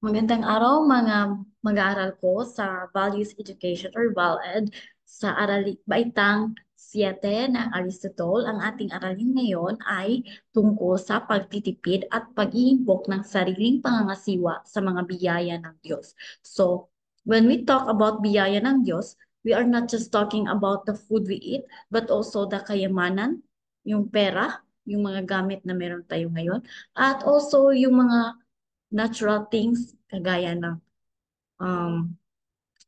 Magandang araw mga mag-aaral ko sa Values Education or VALED sa Baitang 7 ng Aristotle. Ang ating aralin ngayon ay tungkol sa pagtitipid at pag-iimpok ng sariling pangangasiwa sa mga biyaya ng Diyos. So, when we talk about biyaya ng Diyos, we are not just talking about the food we eat, but also the kayamanan, yung pera, yung mga gamit na meron tayo ngayon, at also yung mga natural things kagaya ng um,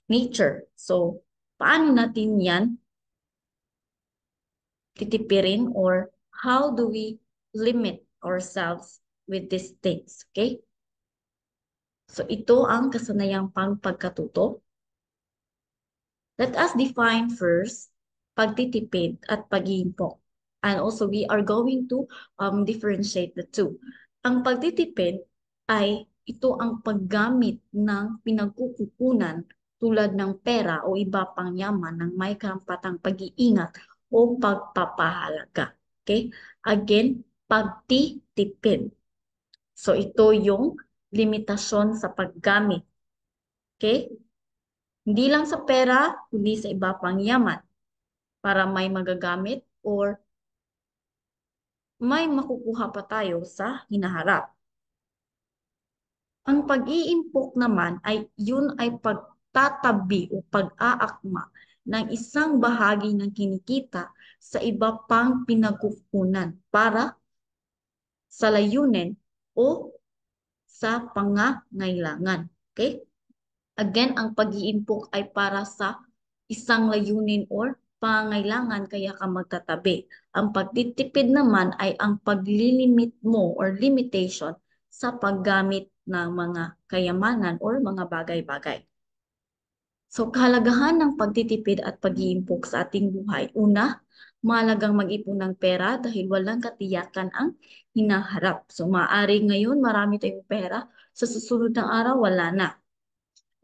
nature. So, paano natin yan titipirin or how do we limit ourselves with these things? Okay? So, ito ang kasanayang pagkatuto. Let us define first pagtitipid at pag-iimpok. And also, we are going to differentiate the two. Ang pagtitipid ay ito ang paggamit ng pinagkukunan tulad ng pera o iba pang yaman ng may karampatang pag-iingat o pagpapahalaga. Okay? Again, pagtitipid. So, ito yung limitasyon sa paggamit. Okay? Hindi lang sa pera, kundi sa iba pang yaman para may magagamit or may makukuha pa tayo sa hinaharap. Ang pag-iimpok naman ay yun ay pagtatabi o pag-aakma ng isang bahagi ng kinikita sa iba pang pinagkukunan para sa layunin o sa pangangailangan. Okay? Again, ang pag-iimpok ay para sa isang layunin or pangailangan kaya ka magtatabi. Ang pagtitipid naman ay ang paglilimit mo or limitation sa paggamit ng mga kayamanan or mga bagay-bagay. So, kahalagahan ng pagtitipid at pag-iimpok sa ating buhay. Una, mahalagang mag-ipon ng pera dahil walang katiyakan ang hinaharap. So, maaari ngayon marami tayong pera, sa susunod ng araw wala na.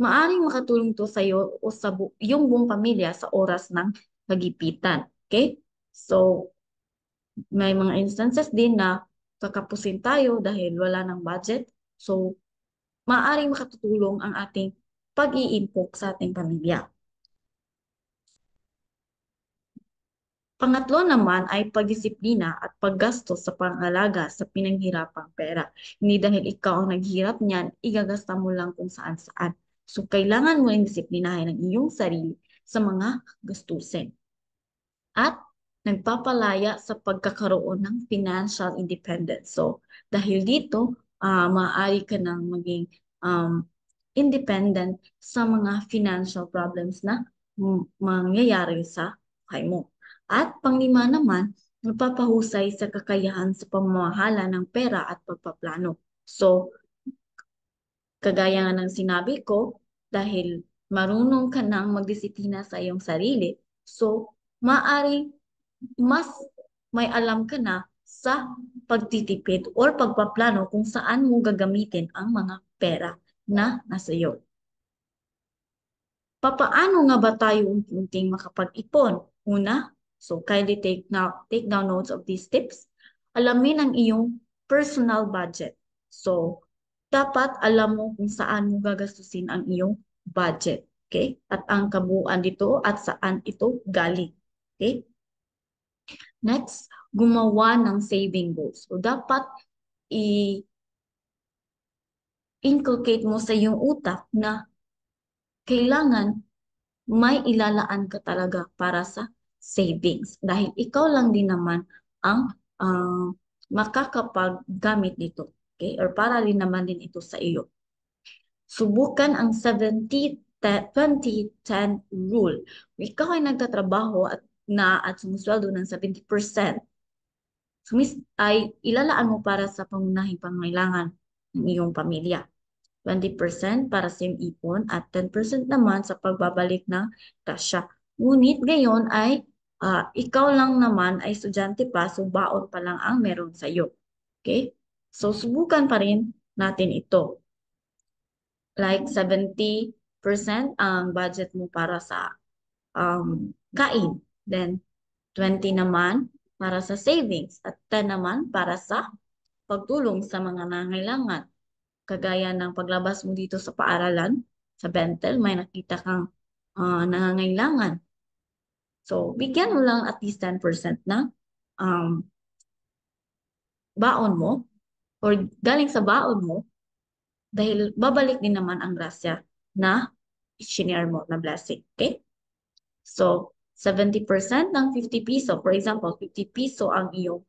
Maaring makatulong to sa iyo o sa yung buong pamilya sa oras ng kagipitan. Okay? So, may mga instances din na kakapusin tayo dahil wala ng budget. So, maaring makatutulong ang ating pag-iimpok sa ating pamilya. Pangatlo naman ay pagdisiplina at paggastos sa pangalaga sa pinanghirapang pera. Hindi dahil ikaw ang naghirap niyan, igagasta mo lang kung saan-saan. So, kailangan mo rin disiplinahin ang iyong sarili sa mga gastusin. At nagpapalaya sa pagkakaroon ng financial independence. So, dahil dito, maaari ka nang maging um, independent sa mga financial problems na mangyayari sa buhay mo. At panglima naman, nagpapahusay sa kakayahan sa pamamahala ng pera at pagpaplano. So, kagaya nga ng sinabi ko, dahil marunong ka nang magdisiplina sa iyong sarili, so maaring mas may alam ka na sa pagtitipid or pagpaplano kung saan mo gagamitin ang mga pera na nasa iyo. Papaano nga ba tayo unti-unting makapag-ipon? Una, so kindly take down notes of these tips. Alamin ang iyong personal budget. So, dapat alam mo kung saan mo gagastusin ang iyong budget. Okay? At ang kabuuan dito at saan ito galing. Okay? Next, gumawa ng saving goals. So, dapat i-inculcate mo sa iyong utak na kailangan may ilalaan ka talaga para sa savings. Dahil ikaw lang din naman ang makakapaggamit nito. Okay? Or para rin naman din ito sa iyo. Subukan ang 70-20-10 rule. Ikaw ay nagtatrabaho at sumusweldo ng 70%. Ay ilalaan mo para sa pangunahing pangailangan ng iyong pamilya. 20% para sa iyong ipon at 10% naman sa pagbabalik ng kasya. Ngunit ngayon ay ikaw lang naman ay estudyante pa, so baon pa lang ang meron sa iyo. Okay? So subukan pa rin natin ito. Like 70% ang budget mo para sa kain. Then 20 naman para sa savings at 10 naman para sa pagtulong sa mga nangailangan. Kagaya ng paglabas mo dito sa paaralan, sa Bentel, may nakita kang nangangailangan. So, bigyan mo lang at least 10% na um, baon mo or galing sa baon mo dahil babalik din naman ang grasya na i-share mo na blessing. Okay? So, 70% ng 50 piso. For example, 50 piso ang iyong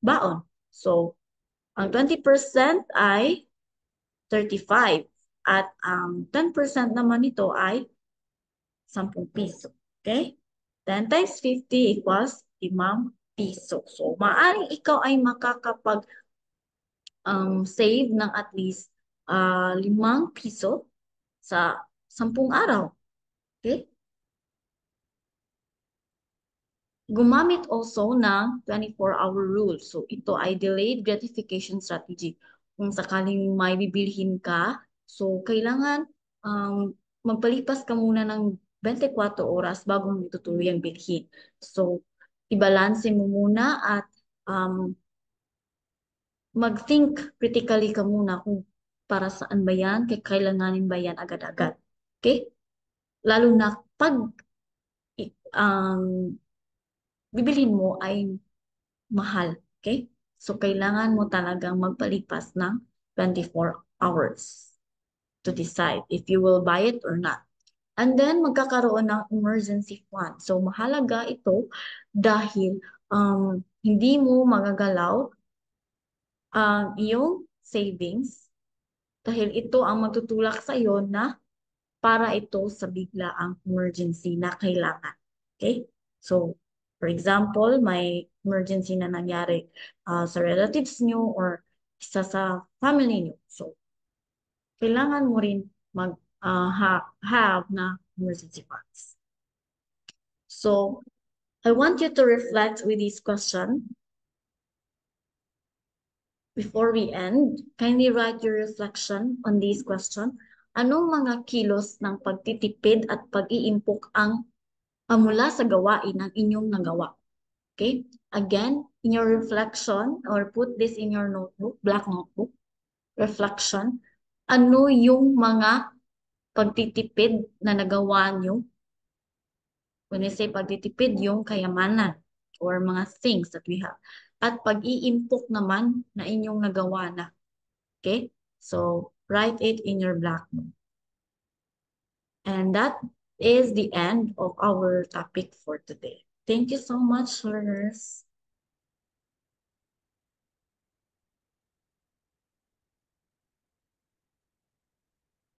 baon. So, ang 20% ay 35 at ang 10% naman nito ay 10 piso. Okay? 10 times 50 equals 5 piso. So, maaring ikaw ay makakapag save ng at least 5 piso sa 10 araw. Okay? Gumamit also ng 24-hour rule. So, ito ay delayed gratification strategy. Kung sakaling may bibilhin ka, so kailangan magpalipas ka muna ng 24 oras bago mo itutuloy ang bilhin. So, ibalanse mo muna at mag-think critically ka muna kung para saan ba yan, kailanganin ba yan agad-agad. Okay? Lalo na pag ang bibilhin mo ay mahal. Okay? So, kailangan mo talagang magpalipas ng 24 hours to decide if you will buy it or not. And then, magkakaroon ng emergency fund. So, mahalaga ito dahil hindi mo magagalaw ang iyong savings dahil ito ang magtutulak sa iyo na para ito sa biglaang emergency na kailangan. Okay? So, for example, may emergency na nangyari sa relatives nyo or isa sa family nyo. So, kailangan mo rin have na emergency funds. So, I want you to reflect with this question. Before we end, kindly write your reflection on this question. Anong mga kilos ng pagtitipid at pag-iimpok ang mula sa gawain ng inyong nagawa? Okay? Again, in your reflection, or put this in your notebook, black notebook, reflection, ano yung mga pagtitipid na nagawa nyo? When I say pagtitipid, yung kayamanan or mga things that we have. At pag-iimpok naman na inyong nagawa na. Okay? So, write it in your black note. And that is the end of our topic for today. Thank you so much, learners.